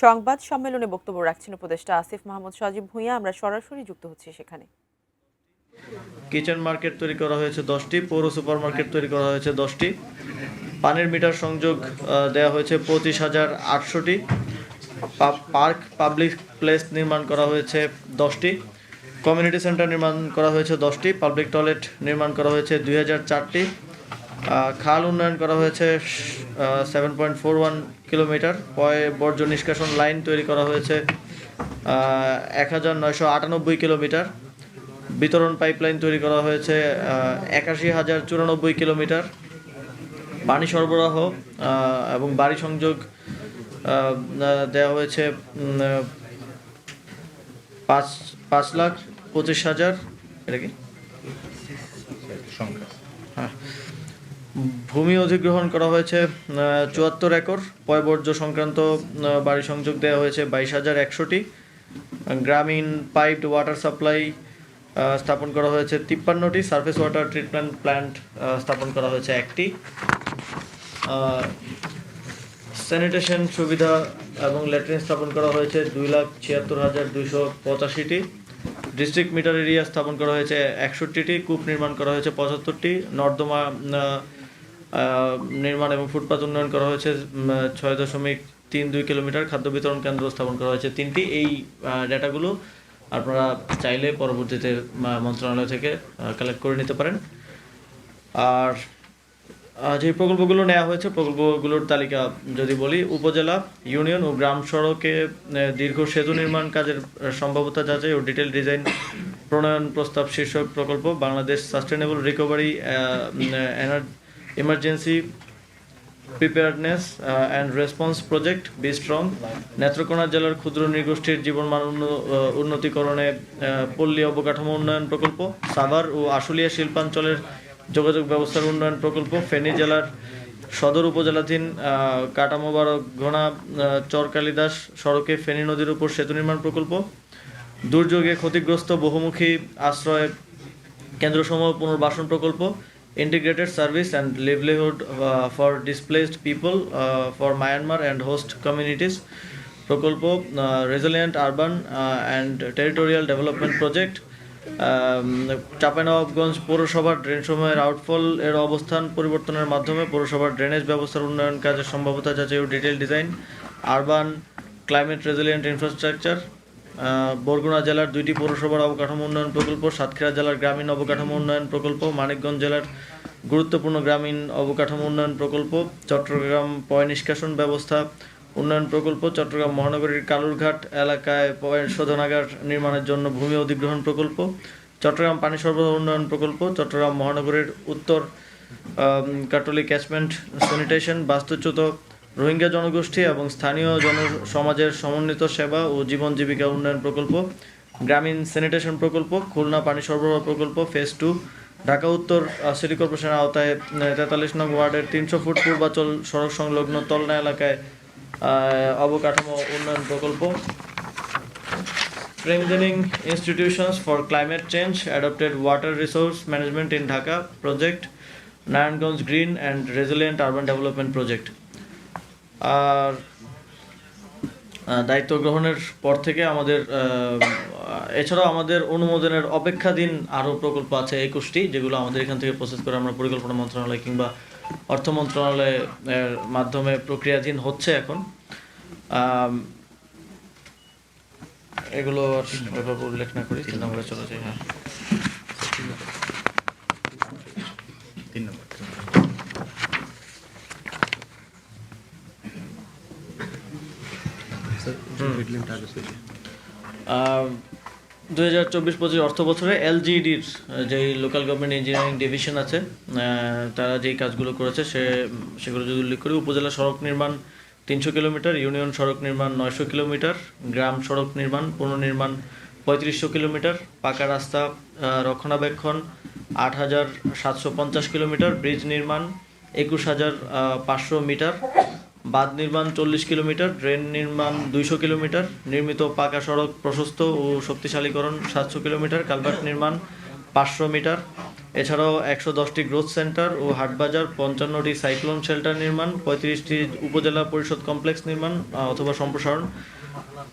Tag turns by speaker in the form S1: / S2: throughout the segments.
S1: সংবাদ সম্মেলনে বক্তব্য রাখছেন উপদেষ্টা আসিফ মাহমুদ সজীব ভূঁইয়া। আমরা সরাসরি যুক্ত হচ্ছি সেখানে।
S2: কিচেন মার্কেট তৈরি করা হয়েছে 10টি, পৌর সুপার মার্কেট তৈরি করা হয়েছে 10টি, পানির মিটার সংযোগ দেওয়া হয়েছে 25,800টি, পার্ক পাবলিক প্লেস নির্মাণ করা হয়েছে 10টি, কমিউনিটি সেন্টার নির্মাণ করা হয়েছে 10টি, পাবলিক টয়লেট নির্মাণ করা হয়েছে 2004টি, খাল উন্নয়ন করা হয়েছে 7.41 কিলোমিটার, বর্জ্য নিষ্কাশন লাইন তৈরি করা হয়েছে 1998 কিলোমিটার, বিতরণ পাইপলাইন তৈরি করা হয়েছে 81,094 কিলোমিটার, পানি সরবরাহ এবং বাড়ি সংযোগ দেওয়া হয়েছে 5,25,000। এটা কি হ্যাঁ। ভূমি অধিগ্রহণ করা হয়েছে 74 একর, পয়ঃবর্জ্য সংক্রান্ত বাড়ি সংযোগ দেওয়া হয়েছে 22,100টি, গ্রামীণ পাইপড ওয়াটার সাপ্লাই স্থাপন করা হয়েছে 53টি, সারফেস ওয়াটার ট্রিটমেন্ট প্ল্যান্ট স্থাপন করা হয়েছে 1টি, স্যানিটেশন সুবিধা এবং ল্যাট্রিন স্থাপন করা হয়েছে 2,76,285টি, ডিস্ট্রিক্ট মিটার এরিয়া স্থাপন করা হয়েছে 61টি, কূপ নির্মাণ করা হয়েছে 75টি, নর্দমা নির্মাণ এবং ফুটপাত উন্নয়ন করা হয়েছে 6.32 কিলোমিটার, খাদ্য বিতরণ কেন্দ্র স্থাপন করা হয়েছে 3টি। এই ডেটাগুলো আপনারা চাইলে পরবর্তীতে মন্ত্রণালয় থেকে কালেক্ট করে নিতে পারেন। আর যে প্রকল্পগুলো নেওয়া হয়েছে, প্রকল্পগুলোর তালিকা যদি বলি, উপজেলা, ইউনিয়ন ও গ্রাম সড়কে দীর্ঘ সেতু নির্মাণ কাজের সম্ভাব্যতা যাচাই ও ডিটেল ডিজাইন প্রণয়ন প্রস্তাব শীর্ষক প্রকল্প, Bangladesh sustainable recovery emergency preparedness and response project be strong, Netrokona জেলার ক্ষুদ্র নৃগোষ্ঠীর জীবনমান উন্নতিকরণে পল্লী অবকাঠামো উন্নয়ন প্রকল্প, সাভার ও আশুলিয়া শিল্পাঞ্চলের যোগাযোগ ব্যবস্থার উন্নয়ন প্রকল্প, ফেনী জেলার সদর উপজেলাধীন কাটামোবারক ঘোনা চরকালিদাস সড়কে ফেনী নদীর উপর সেতু নির্মাণ প্রকল্প, দুর্যোগে ক্ষতিগ্রস্ত বহুমুখী আশ্রয় কেন্দ্রসমূহ পুনর্বাসন প্রকল্প, integrated service and livelihood for displaced people for Myanmar and host communities প্রকল্প, resilient urban and territorial development project, Chapainawabganj পৌরসভার ড্রেনসমূহের আউটফল এর অবস্থান পরিবর্তনের মাধ্যমে পৌরসভার ড্রেনেজ ব্যবস্থার উন্নয়ন কাজের সম্ভাব্যতা যাচাই ও detail design, urban climate resilient infrastructure, Barguna জেলার 2টি পৌরসভার অবকাঠামো উন্নয়ন প্রকল্প, সাতক্ষীরা জেলার গ্রামীণ অবকাঠামো উন্নয়ন প্রকল্প, মানিকগঞ্জ জেলার গুরুত্বপূর্ণ গ্রামীণ অবকাঠামো উন্নয়ন প্রকল্প, চট্টগ্রাম পয় নিষ্কাশন ব্যবস্থা উন্নয়ন প্রকল্প, চট্টগ্রাম মহানগরীর কালুরঘাট এলাকায় পয় শোধনাগার নির্মাণের জন্য ভূমি অধিগ্রহণ প্রকল্প, চট্টগ্রাম পানি সরবরাহ উন্নয়ন প্রকল্প, চট্টগ্রাম মহানগরীর উত্তর কাটলি ক্যাচমেন্ট স্যানিটেশন, বাস্তুচ্যুত রোহিঙ্গা জনগোষ্ঠী এবং স্থানীয় সমাজের সমন্বিত সেবা ও জীবন জীবিকা উন্নয়ন প্রকল্প, গ্রামীণ স্যানিটেশন প্রকল্প, খুলনা পানি সরবরাহ প্রকল্প ফেজ 2, ঢাকা উত্তর সিটি কর্পোরেশনের আওতায় 43 নং ওয়ার্ডের 300 ফুট পূর্বাচল সড়ক সংলগ্ন তলনা এলাকায় অবকাঠামো উন্নয়ন প্রকল্প, strengthening institutions for climate change adapted water resource management in Dhaka project, Narayanganj green and resilient urban development project. আর দায়িত্ব গ্রহণের পর থেকে আমাদের এছাড়াও আমাদের অনুমোদনের অপেক্ষাধীন আরও প্রকল্প আছে 21টি, যেগুলো আমাদের এখান থেকে প্রসেস করে আমরা পরিকল্পনা মন্ত্রণালয় কিংবা অর্থ মন্ত্রণালয়ের মাধ্যমে প্রক্রিয়াধীন হচ্ছে এখন। এগুলো ওইভাবে উল্লেখ না করি, 3 নম্বরে চলে যাই। হ্যাঁ,
S3: 3 নম্বর।
S2: 2024-25 অর্থ বছরে এলজিইডির যে লোকাল গভর্নমেন্ট ইঞ্জিনিয়ারিং ডিভিশন আছে, তারা যেই কাজগুলো করেছে সেগুলো যদি উল্লেখ করি, উপজেলা সড়ক নির্মাণ 300 কিলোমিটার, ইউনিয়ন সড়ক নির্মাণ 900 কিলোমিটার, গ্রাম সড়ক নির্মাণ পুনর্নির্মাণ 3500 কিলোমিটার, পাকা রাস্তা রক্ষণাবেক্ষণ 8,750 কিলোমিটার, ব্রিজ নির্মাণ 21,500 মিটার, বাঁধ নির্মাণ 40 কিলোমিটার, ড্রেন নির্মাণ 200 কিলোমিটার, নির্মিত পাকা সড়ক প্রশস্ত ও শক্তিশালীকরণ 700 কিলোমিটার, কালভার্ট নির্মাণ 500 মিটার। এছাড়াও 110টি গ্রোথ সেন্টার ও হাটবাজার, 55টি সাইক্লোন শেল্টার নির্মাণ, 35টি উপজেলা পরিষদ কমপ্লেক্স নির্মাণ অথবা সম্প্রসারণ,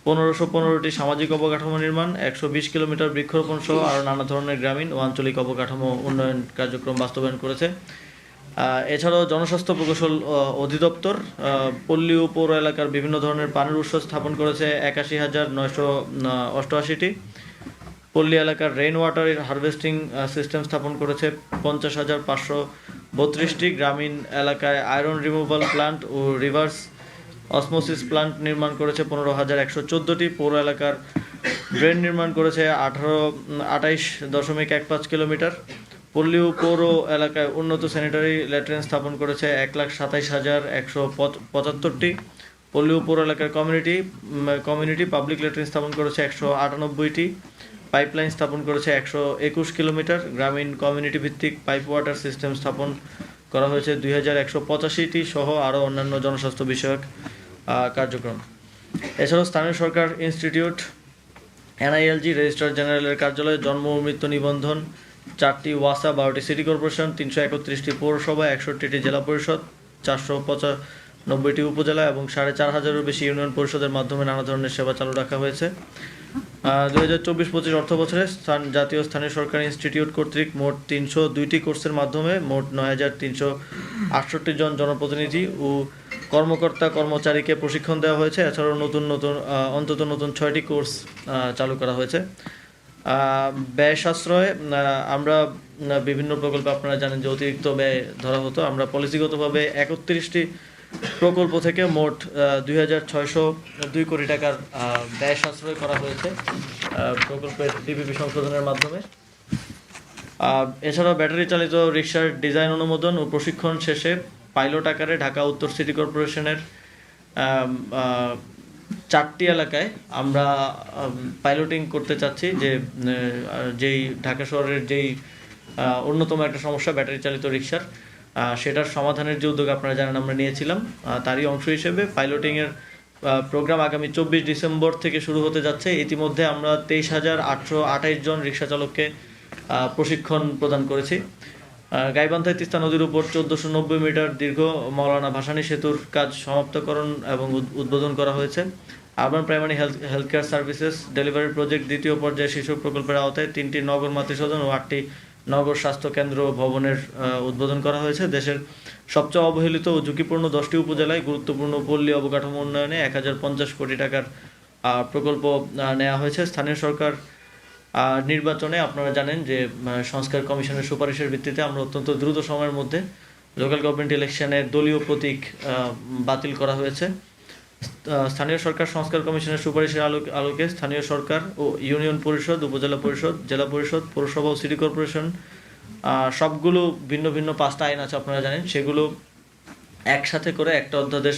S2: 1515টি সামাজিক অবকাঠামো নির্মাণ, 120 কিলোমিটার বৃক্ষরোপণ সহ আরও নানা ধরনের গ্রামীণ ও আঞ্চলিক অবকাঠামো উন্নয়ন কার্যক্রম বাস্তবায়ন করেছে। এছাড়াও জনস্বাস্থ্য প্রকৌশল অধিদপ্তর পল্লী ও পৌর এলাকার বিভিন্ন ধরনের পানির উৎস স্থাপন করেছে 81,988টি। পল্লী এলাকার রেইন ওয়াটার হারভেস্টিং সিস্টেম স্থাপন করেছে 50,532টি। গ্রামীণ এলাকায় আয়রন রিমুভাল প্লান্ট ও রিভার্স অসমোসিস প্লান্ট নির্মাণ করেছে 15,114টি। পৌর এলাকার ড্রেন নির্মাণ করেছে 28.15 কিলোমিটার। পল্লী ও পৌর এলাকায় উন্নত স্যানিটারি ল্যাট্রিন স্থাপন করেছে 1,27,175টি। পল্লী ও পৌর এলাকার কমিউনিটি পাবলিক ল্যাট্রিন স্থাপন করেছে 198টি। পাইপলাইন স্থাপন করেছে 121 কিলোমিটার। গ্রামীণ কমিউনিটি ভিত্তিক পাইপ ওয়াটার সিস্টেম স্থাপন করা হয়েছে 2,185টি সহ আরও অন্যান্য জনস্বাস্থ্য বিষয়ক কার্যক্রম। এছাড়াও স্থানীয় সরকার ইনস্টিটিউট, NILG, রেজিস্ট্রার জেনারেলের কার্যালয়, জন্ম ও মৃত্যু নিবন্ধন, 4টি ওয়াসা, 12টি সিটি কর্পোরেশন, 331টি পৌরসভা, 61টি জেলা পরিষদ, 495টি উপজেলা এবং 4,500-এরও বেশি ইউনিয়ন পরিষদের মাধ্যমে নানা ধরনের সেবা চালু রাখা হয়েছে। 2024-25 অর্থ বছরে জাতীয় স্থানীয় সরকার ইনস্টিটিউট কর্তৃক মোট 302টি কোর্সের মাধ্যমে মোট 9,368 জন জনপ্রতিনিধি ও কর্মকর্তা-কর্মচারীকে প্রশিক্ষণ দেওয়া হয়েছে। এছাড়াও অন্তত নতুন 6টি কোর্স চালু করা হয়েছে। ব্যয় সাশ্রয়, আমরা বিভিন্ন প্রকল্পে আপনারা জানেন যে অতিরিক্ত ব্যয় ধরা হতো। আমরা পলিসিগতভাবে 31টি প্রকল্প থেকে মোট 2,602 কোটি টাকার ব্যয় সাশ্রয় করা হয়েছে প্রকল্পের ডিপিপি সংশোধনের মাধ্যমে। এছাড়াও ব্যাটারি চালিত রিকশার ডিজাইন অনুমোদন ও প্রশিক্ষণ শেষে পাইলট আকারে ঢাকা উত্তর সিটি কর্পোরেশনের 4টি এলাকায় আমরা পাইলটিং করতে চাচ্ছি, যেই ঢাকা শহরের যেই অন্যতম একটা সমস্যা ব্যাটারি চালিত রিকশার, সেটার সমাধানের যে উদ্যোগ আপনারা জানেন আমরা নিয়েছিলাম, তারই অংশ হিসেবে পাইলটিংয়ের প্রোগ্রাম আগামী 24 ডিসেম্বর থেকে শুরু হতে যাচ্ছে। ইতিমধ্যে আমরা 23,828 জন রিকশা চালককে প্রশিক্ষণ প্রদান করেছি। গাইবান্ধায় তিস্তা নদীর উপর 1490 মিটার দীর্ঘ মাওলানা ভাসানী সেতুর কাজ সমাপ্তকরণ এবং উদ্বোধন করা হয়েছে। Urban primary health care services delivery project দ্বিতীয় পর্যায়ে শিশু প্রকল্পের আওতায় 3টি নগর মাতৃসদন ও 8টি নগর স্বাস্থ্য কেন্দ্র ভবনের উদ্বোধন করা হয়েছে। দেশের সবচেয়ে অবহেলিত ও ঝুঁকিপূর্ণ 10টি উপজেলায় গুরুত্বপূর্ণ পল্লী অবকাঠামো উন্নয়নে 1,050 কোটি টাকার প্রকল্প নেওয়া হয়েছে। স্থানীয় সরকার নির্বাচনে আপনারা জানেন যে সংস্কার কমিশনের সুপারিশের ভিত্তিতে আমরা অত্যন্ত দ্রুত সময়ের মধ্যে লোকাল গভর্নমেন্ট ইলেকশনের দলীয় প্রতীক বাতিল করা হয়েছে। স্থানীয় সরকার সংস্কার কমিশনের সুপারিশের আলোকে স্থানীয় সরকার ও ইউনিয়ন পরিষদ, উপজেলা পরিষদ, জেলা পরিষদ, পৌরসভা ও সিটি কর্পোরেশন সবগুলো ভিন্ন ভিন্ন 5টা আইন আছে আপনারা জানেন, সেগুলো একসাথে করে একটা অধ্যাদেশ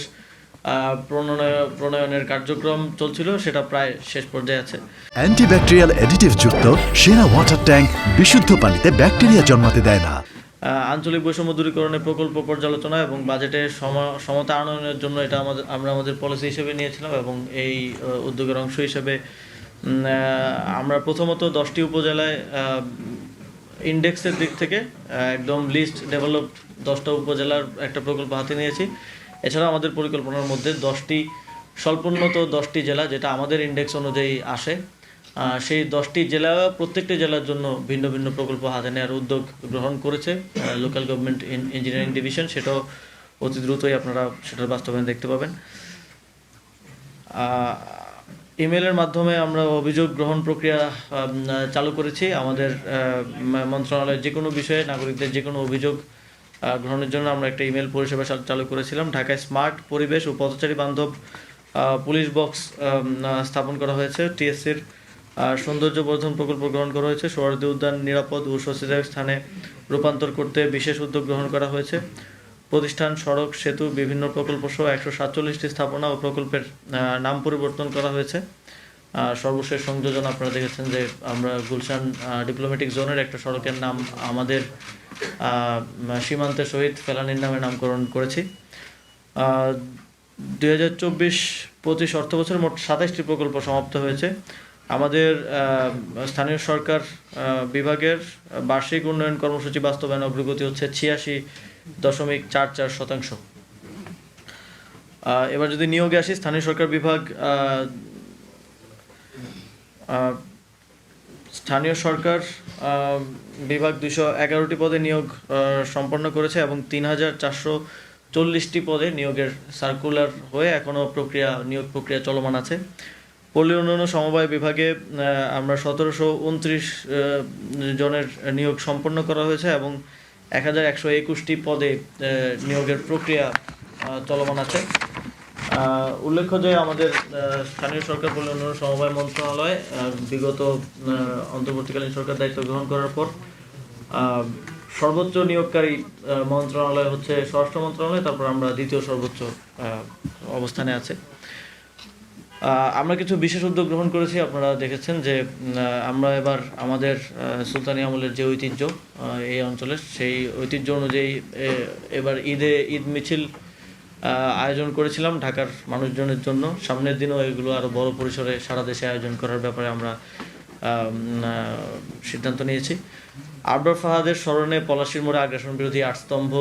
S2: প্রণয়নের কার্যক্রম চলছিল, সেটা প্রায় শেষ পর্যায়ে আছে।
S4: অ্যান্টিব্যাকটেরিয়াল অ্যাডিটিভ যুক্ত সেরা ওয়াটার ট্যাঙ্ক বিশুদ্ধ পানিতে ব্যাকটেরিয়া জন্মাতে দেয় না।
S2: আঞ্চলিক বৈষম্য দূরীকরণের প্রকল্প পর্যালোচনা এবং বাজেটে সমতা আনয়নের জন্য এটা আমরা আমাদের পলিসি হিসেবে নিয়েছিলাম এবং এই উদ্যোগের অংশ হিসেবে আমরা প্রথমত 10টি উপজেলায় ইন্ডেক্সের দিক থেকে একদম লিস্ট ডেভেলপড 10টা উপজেলার একটা প্রকল্প হাতে নিয়েছি। এছাড়া আমাদের পরিকল্পনার মধ্যে স্বল্পোন্নত 10টি জেলা, যেটা আমাদের ইন্ডেক্স অনুযায়ী আসে, সেই 10টি জেলা প্রত্যেকটি জেলার জন্য ভিন্ন ভিন্ন প্রকল্প হাতে নেওয়ার উদ্যোগ গ্রহণ করেছে লোকাল গভর্নমেন্ট ইঞ্জিনিয়ারিং ডিভিশন। সেটাও অতি দ্রুতই আপনারা সেটার বাস্তবায়ন দেখতে পাবেন। ইমেলের মাধ্যমে আমরা অভিযোগ গ্রহণ প্রক্রিয়া চালু করেছি। আমাদের মন্ত্রণালয়ের যে কোনো বিষয়ে নাগরিকদের যে কোনো অভিযোগ গ্রহণের জন্য আমরা একটা ইমেল পরিষেবা চালু করেছিলাম। ঢাকায় স্মার্ট পরিবেশ ও পথচারী বান্ধব পুলিশ বক্স স্থাপন করা হয়েছে। টিএসসির সৌন্দর্য বর্ধন প্রকল্প গ্রহণ করা হয়েছে। সোহরাওয়ার্দী উদ্যান নিরাপদ ও স্বস্তিদায়ক স্থানে রূপান্তর করতে বিশেষ উদ্যোগ গ্রহণ করা হয়েছে। প্রতিষ্ঠান, সড়ক, সেতু, বিভিন্ন প্রকল্প সহ 147টি স্থাপনা ও প্রকল্পের নাম পরিবর্তন করা হয়েছে। সর্বশেষ সংযোজন আপনারা দেখেছেন যে আমরা গুলশান ডিপ্লোম্যাটিক জোনের একটা সড়কের নাম আমাদের সীমান্তের শহীদ ফেলানীর নামে নামকরণ করেছি। 2024-25 অর্থ বছরে মোট 27টি প্রকল্প সমাপ্ত হয়েছে। আমাদের স্থানীয় সরকার বিভাগের বার্ষিক উন্নয়ন কর্মসূচি বাস্তবায়ন অগ্রগতি হচ্ছে 86.44%। এবার যদি নিয়োগে আসি, স্থানীয় সরকার বিভাগ স্থানীয় সরকার বিভাগ 211টি পদে নিয়োগ সম্পন্ন করেছে এবং 3,440টি পদে নিয়োগের সার্কুলার হয়ে এখনও নিয়োগ প্রক্রিয়া চলমান আছে। পল্লী উন্নয়ন সমবায় বিভাগে আমরা 1729 জনের নিয়োগ সম্পন্ন করা হয়েছে এবং 1121টি পদে নিয়োগের প্রক্রিয়া চলমান আছে। উল্লেখ্য যে আমাদের স্থানীয় সরকার পল্লী উন্নয়ন সমবায় মন্ত্রণালয় বিগত অন্তর্বর্তীকালীন সরকার দায়িত্ব গ্রহণ করার পর সর্বোচ্চ নিয়োগকারী মন্ত্রণালয় হচ্ছে স্বরাষ্ট্র মন্ত্রণালয়, তারপর আমরা দ্বিতীয় সর্বোচ্চ অবস্থানে আছে। আমরা কিছু বিশেষ উদ্যোগ গ্রহণ করেছি। আপনারা দেখেছেন যে আমরা এবার আমাদের সুলতানি আমলের যে ঐতিহ্য এই অঞ্চলের, সেই ঐতিহ্য অনুযায়ী এবার ঈদ মিছিল আয়োজন করেছিলাম ঢাকার মানুষজনের জন্য। সামনের দিনও এগুলো আরও বড় পরিসরে সারা দেশে আয়োজন করার ব্যাপারে আমরা সিদ্ধান্ত নিয়েছি। আবরার ফাহাদের স্মরণে পলাশীর মোড়ে আগ্রাসন বিরোধী 8 স্তম্ভ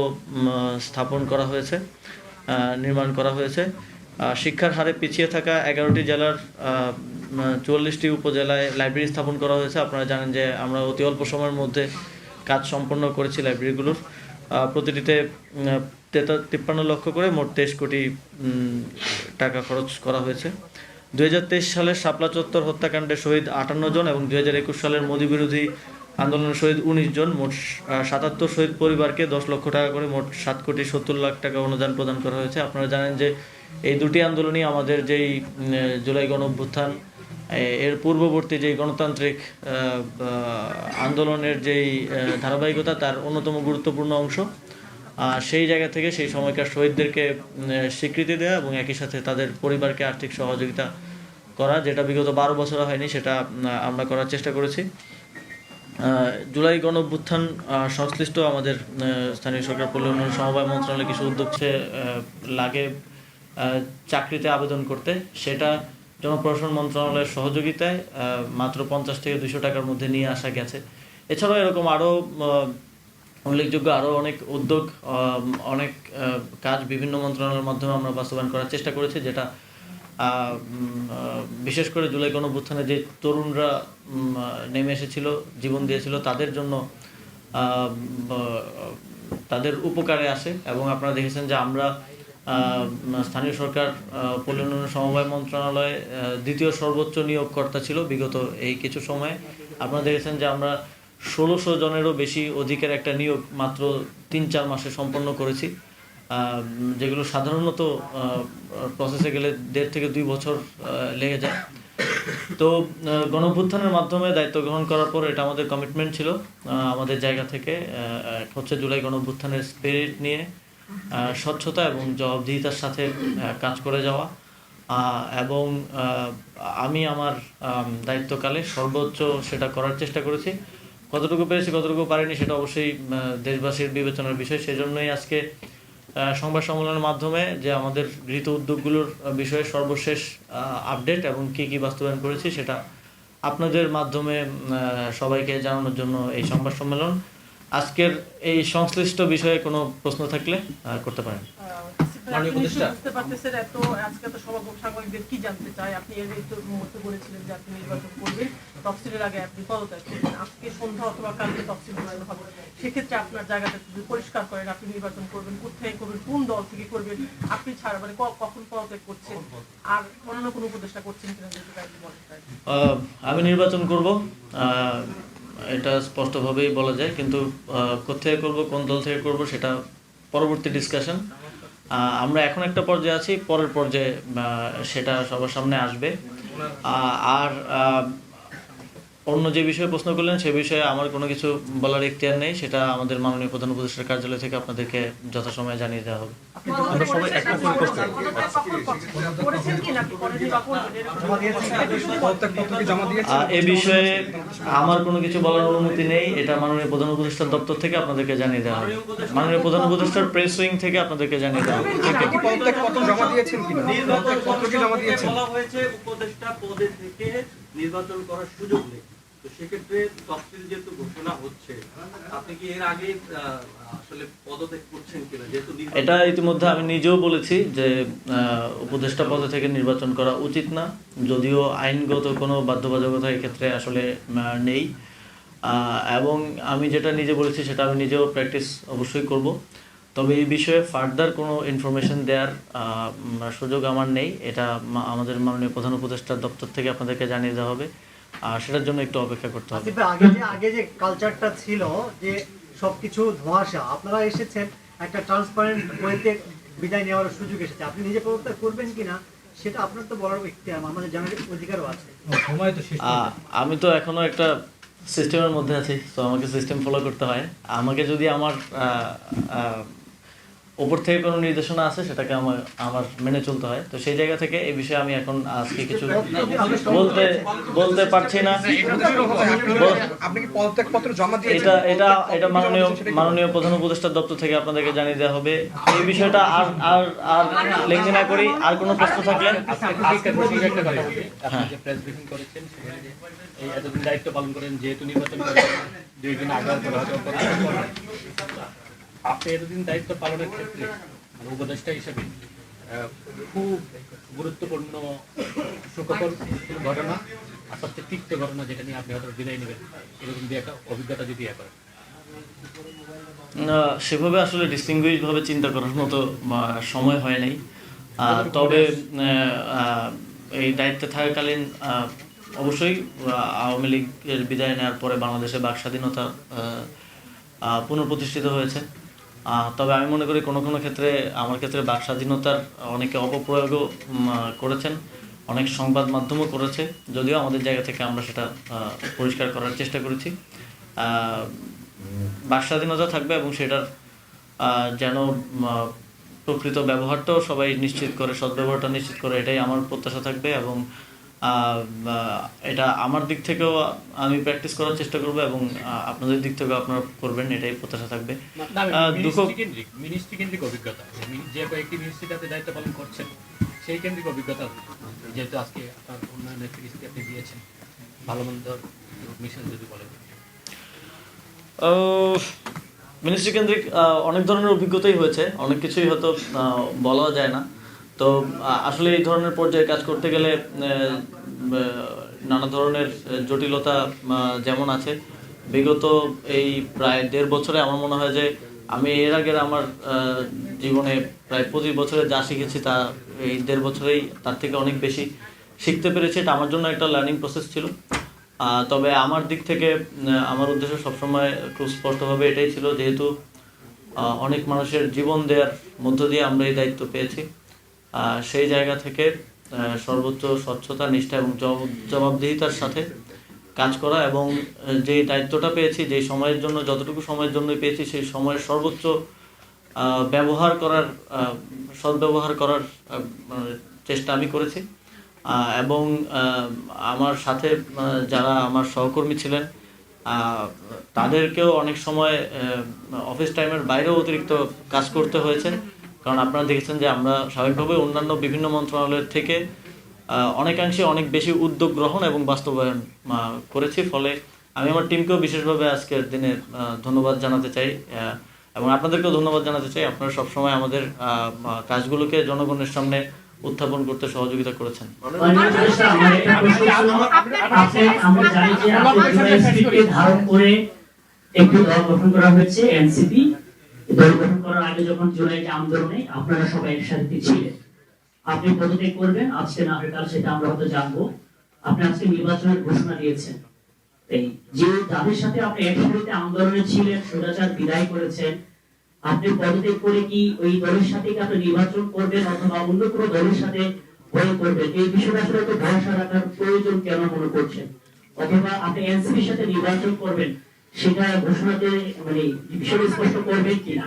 S2: স্থাপন করা হয়েছে, নির্মাণ করা হয়েছে। শিক্ষার হারে পিছিয়ে থাকা 11টি জেলার 44টি উপজেলায় লাইব্রেরি স্থাপন করা হয়েছে। আপনারা জানেন যে আমরা অতি অল্প সময়ের মধ্যে কাজ সম্পন্ন করেছি লাইব্রেরিগুলোর। প্রতিটিতে 53 লক্ষ করে মোট 23 কোটি টাকা খরচ করা হয়েছে। 2023 সালের শাপলা চত্বর হত্যাকাণ্ডে শহীদ 58 জন এবং 2021 সালের মোদি বিরোধী আন্দোলনের শহীদ 19 জন, মোট 77 শহীদ পরিবারকে 10 লক্ষ টাকা করে মোট 7 কোটি 70 লাখ টাকা অনুদান প্রদান করা হয়েছে। আপনারা জানেন যে এই দুটি আন্দোলনই আমাদের যেই জুলাই গণঅভ্যুত্থান এর পূর্ববর্তী যেই গণতান্ত্রিক আন্দোলনের যেই ধারাবাহিকতা, তার অন্যতম গুরুত্বপূর্ণ অংশ। সেই জায়গা থেকে সেই সময়কার শহীদদেরকে স্বীকৃতি দেওয়া এবং একই সাথে তাদের পরিবারকে আর্থিক সহযোগিতা করা, যেটা বিগত 12 বছর হয়নি, সেটা আমরা করার চেষ্টা করেছি। জুলাই গণঅভ্যুত্থান সংশ্লিষ্ট আমাদের স্থানীয় সরকার পল্লী উন্নয়ন সমবায় মন্ত্রণালয় কিছু উদ্যোগ লাগে চাকরিতে আবেদন করতে, সেটা জনপ্রশাসন মন্ত্রণালয়ের সহযোগিতায় মাত্র 50 থেকে 200 টাকার মধ্যে নিয়ে আসা গেছে। এছাড়াও এরকম আরও উল্লেখযোগ্য আরও অনেক উদ্যোগ, অনেক কাজ বিভিন্ন মন্ত্রণালয়ের মাধ্যমে আমরা বাস্তবায়ন করার চেষ্টা করেছি, যেটা বিশেষ করে জুলাই গণঅভ্যুত্থানে যে তরুণরা নেমে এসেছিল, জীবন দিয়েছিল, তাদের জন্য তাদের উপকারে আসে। এবং আপনারা দেখেছেন যে আমরা স্থানীয় সরকার পল্লী উন্নয়ন সমবায় মন্ত্রণালয়ে দ্বিতীয় সর্বোচ্চ নিয়োগকর্তা ছিল বিগত এই কিছু সময়ে। আপনারা দেখেছেন যে আমরা 1600 জনেরও বেশি অধিকের একটা নিয়োগ মাত্র 3-4 মাসে সম্পন্ন করেছি, যেগুলো সাধারণত প্রসেসে গেলে 1.5 থেকে 2 বছর লেগে যায়। তো গণঅভ্যুত্থানের মাধ্যমে দায়িত্ব গ্রহণ করার পর এটা আমাদের কমিটমেন্ট ছিল আমাদের জায়গা থেকে, হচ্ছে জুলাই গণঅভ্যুত্থানের স্পিরিট নিয়ে স্বচ্ছতা এবং জবাবদিহিতার সাথে কাজ করে যাওয়া। এবং আমি আমার দায়িত্বকালে সর্বোচ্চ সেটা করার চেষ্টা করেছি। কতটুকু পেরেছি কতটুকু পারিনি সেটা অবশ্যই দেশবাসীর বিবেচনার বিষয়। সেজন্যই আজকে সংবাদ সম্মেলনের মাধ্যমে যে আমাদের গৃহীত উদ্যোগগুলোর বিষয়ে সর্বশেষ আপডেট এবং কী কী বাস্তবায়ন করেছি সেটা আপনাদের মাধ্যমে সবাইকে জানানোর জন্য এই সংবাদ সম্মেলন। আজকের এই সংশ্লিষ্ট বিষয়ে কোনো প্রশ্ন থাকলে করতে পারেন।
S5: বুঝতে পারতেছেন আজকে তো সাংবাদিকদের কি জানতে চাই, আপনি এর মুহূর্তে বলেছিলেন যে আপনি নির্বাচন করবেন, তফসিলের আগে আপনি পদত্যাগ করবেন, আজকে সন্ধ্যা অথবা কালকে তফসিল ঘোরানো হবে। সেক্ষেত্রে আপনার জায়গাটা যদি পরিষ্কার করেন, আপনি নির্বাচন করবেন, কোথায় করবেন, কোন দল থেকে করবেন, আপনি ছাড়া মানে কখন পদত্যাগ করছেন, আর অন্য কোনো উপদেষ্টা করছেন কিনা
S2: আমি নির্বাচন করব, এটা স্পষ্টভাবেই বলা যায়, কিন্তু কোথায় করব, কোন দল থেকে করব সেটা পরবর্তী ডিসকাশন। আমরা এখন একটা পর্যায়ে আছি, পরের পর্যায়ে সেটা সবার সামনে আসবে। আর অন্য যে বিষয়ে প্রশ্ন করলেন সে বিষয়ে আমার কোনো কিছু বলার ইখতিয়ার নেই, সেটা আমাদের মাননীয় প্রধান উপদেষ্টার কার্যালয় থেকে আপনাদেরকে যথাসময়ে জানিয়ে দেওয়া হবে। এ বিষয়ে আমার কোনো কিছু বলার অনুমতি নেই, এটা মাননীয় প্রধান উপদেষ্টার দপ্তর থেকে আপনাদেরকে জানিয়ে দেওয়া হবে, মাননীয় প্রধান উপদেষ্টার প্রেস উইং থেকে আপনাদেরকে জানিয়ে দেওয়া হবে।
S6: উপদেষ্টা পদে থেকে নির্বাচন করার সুযোগ নেই। তো সেক্ষেত্রে তফসিল যেহেতু ঘোষণা হচ্ছে, আপনি কি এর আগে আসলে পদত্যাগ করছেন কিনা, যেহেতু
S2: এটা ইতিমধ্যে আমি নিজেও বলেছি যে উপদেষ্টা পদে থেকে নির্বাচন করা উচিত না, যদিও আইনগত কোনো বাধ্যবাধকতা এক্ষেত্রে আসলে নেই। এবং আমি যেটা নিজে বলেছি সেটা আমি নিজেও প্র্যাকটিস অবশ্যই করব। তবে এই বিষয়ে ফার্দার কোনো ইনফরমেশন দেওয়ার সুযোগ আমার নেই। এটা আমাদের মাননীয় প্রধান উপদেষ্টার দপ্তর থেকে আপনাদেরকে জানিয়ে দেওয়া হবে, আর সেটার জন্য একটু অপেক্ষা করতে হবে।
S7: আগে যে কালচারটা ছিল যে সবকিছু ধোঁয়াশা, আপনারা এসেছেন একটা ট্রান্সপারেন্ট ওয়েতে বিদায় নেওয়ার সুযোগ এসেছে। আপনি নিজে পদত্যাগ করবেন কিনা সেটা আপনার তো বলার আমাদের জানার অধিকারও আছে।
S2: আমি তো এখনো একটা সিস্টেমের মধ্যে আছি, তো আমাকে সিস্টেম ফলো করতে হয়। আমাকে যদি আমার উপর থেকে কোনো নির্দেশনা আছে সেটাকে আমার মেনে চলতে হয়। তো সেই জায়গা থেকে এই বিষয়ে আমি এখন আজকে কিছু বলতে পারছি না। এটা মাননীয় প্রধান উপদেষ্টার দপ্তর থেকে আপনাদেরকে জানিয়ে দেওয়া হবে। এই বিষয়টা আর লেনদেন না করি। আর কোনো প্রশ্ন থাকলে
S3: এই এতদিন দায়িত্ব পালন করেন, যেহেতু নির্বাচন করেন 2 দিন আগে আপনি এতদিন দায়িত্ব পালনের ক্ষেত্রে উপদেষ্টা হিসেবে খুব গুরুত্বপূর্ণ সুখকর ঘটনা আর সবচেয়ে তিক্ত ঘটনা যেটা নিয়ে আপনি হয়তো বিদায় নেবেন, এরকম দিয়ে একটা অভিজ্ঞতা যদি করেন।
S2: সেভাবে আসলে ডিস্টিংগুইশ ভাবে চিন্তা করার মতো সময় হয় নাই। তবে এই দায়িত্বে থাকাকালীন অবশ্যই আওয়ামী লীগের বিদায় নেওয়ার পরে বাংলাদেশে বাক স্বাধীনতা পুনঃপ্রতিষ্ঠিত হয়েছে। তবে আমি মনে করি কোনো কোনো ক্ষেত্রে আমার ক্ষেত্রে বাক স্বাধীনতার অনেকে অপপ্রয়োগও করেছেন, অনেক সংবাদ মাধ্যমও করেছে, যদিও আমাদের জায়গা থেকে আমরা সেটা পরিষ্কার করার চেষ্টা করেছি। বাক স্বাধীনতা থাকবে এবং সেটার যেন প্রকৃত ব্যবহারটাও সবাই নিশ্চিত করে, সদ্ব্যবহারটা নিশ্চিত করে, এটাই আমার প্রত্যাশা থাকবে। এবং এটা আমার দিক থেকেও আমি প্র্যাকটিস করার চেষ্টা করব এবং আপনাদের দিক থেকেও আপনারা করবেন, এটাই প্রত্যাশা থাকবে।
S3: মিনিস্ট্রি কেন্দ্রিক অভিজ্ঞতা, যে কয়েকটি মিনিস্ট্রিতে দায়িত্ব পালন করছেন সেই কেন্দ্রিক অভিজ্ঞতা, যেহেতু আজকে আপনার উন্নয়নের পরিস্থিতি আপনি দিয়েছেন, ভালো মন্দ মিশন যদি বলেন।
S2: মিনিস্ট্রি কেন্দ্রিক অনেক ধরনের অভিজ্ঞতাই হয়েছে, অনেক কিছুই হয়তো বলা যায় না। তো আসলে এই ধরনের পর্যায়ে কাজ করতে গেলে নানা ধরনের জটিলতা যেমন আছে। বিগত এই প্রায় 1.5 বছরে আমার মনে হয় যে আমি এর আগের আমার জীবনে প্রায় 25 বছরে যা শিখেছি তা এই 1.5 বছরেই তার থেকে অনেক বেশি শিখতে পেরেছি। এটা আমার জন্য একটা লার্নিং প্রসেস ছিল। তবে আমার দিক থেকে আমার উদ্দেশ্য সবসময় খুব স্পষ্টভাবে এটাই ছিল, যেহেতু অনেক মানুষের জীবন দেওয়ার মধ্য দিয়ে আমরা এই দায়িত্ব পেয়েছি, সেই জায়গা থেকে সর্বোচ্চ স্বচ্ছতা, নিষ্ঠা এবং জবাবদিহিতার সাথে কাজ করা এবং যেই দায়িত্বটা পেয়েছি, যেই সময়ের জন্য, যতটুকু সময়ের জন্য পেয়েছি, সেই সময়ের সর্বোচ্চ ব্যবহার করার, সদ্ব্যবহার করার চেষ্টা আমি করেছি। এবং আমার সাথে যারা আমার সহকর্মী ছিলেন তাদেরকেও অনেক সময় অফিস টাইমের বাইরেও অতিরিক্ত কাজ করতে হয়েছে, কারণ আপনারা দেখেছেন যে আমরা স্বাভাবিকভাবে অন্যান্য বিভিন্ন মন্ত্রণালয়ের থেকে অনেকাংশে অনেক বেশি উদ্যোগ গ্রহণ এবং বাস্তবায়ন করেছি। ফলে আমি আমার টিমকেও বিশেষভাবে আজকের দিনে ধন্যবাদ জানাতে চাই এবং আপনাদেরকেও ধন্যবাদ জানাতে চাই। আপনারা সবসময় আমাদের কাজগুলোকে জনগণের সামনে উত্থাপন করতে সহযোগিতা করেছেন।
S8: ধারণ করে একটু দল গঠন করা হয়েছে এনসিপি। দল গঠন করার আগে যখন জুলাই আন্দোলনে আপনারা সবাই একসাথে ছিলেন, আপনি পদত্যাগ করবেন আজকে না হয় কাল, সেটা আমরা হয়তো জানবো। আপনি আজকে নির্বাচনের ঘোষণা দিয়েছেন, এই যে যাদের সাথে আপনি একসাথে আন্দোলনে ছিলেন, স্বৈরাচার বিদায় করেছেন, আপনি পদত্যাগ করে কি ওই দলের সাথে কি আপনি নির্বাচন করবেন অথবা অন্য কোনো দলের সাথে ভয় করবেন? এই বিষয়টা আসলে তো ভরসা রাখার প্রয়োজন কেন মনে করছেন? অথবা আপনি এনসিপির সাথে নির্বাচন করবেন, সেটা ঘোষণাতে মানে বিষয়টা স্পষ্ট করবেন কিনা?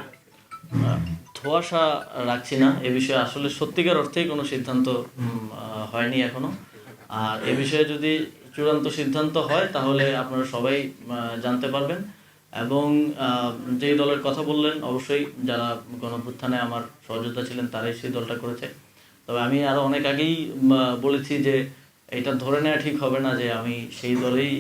S2: ধোঁয়াশা রাখছি না, এ বিষয়ে আসলে সত্যিকার অর্থেই কোনো সিদ্ধান্ত হয়নি এখনো। আর এ বিষয়ে যদি চূড়ান্ত সিদ্ধান্ত হয় তাহলে আপনারা সবাই জানতে পারবেন। এবং যেই দলের কথা বললেন, অবশ্যই যারা গণঅভ্যুত্থানে আমার সহযোদ্ধা ছিলেন তারাই সেই দলটা করেছে। তবে আমি আরও অনেক আগেই বলেছি যে এটা ধরে নেওয়া ঠিক হবে না যে আমি সেই দলেই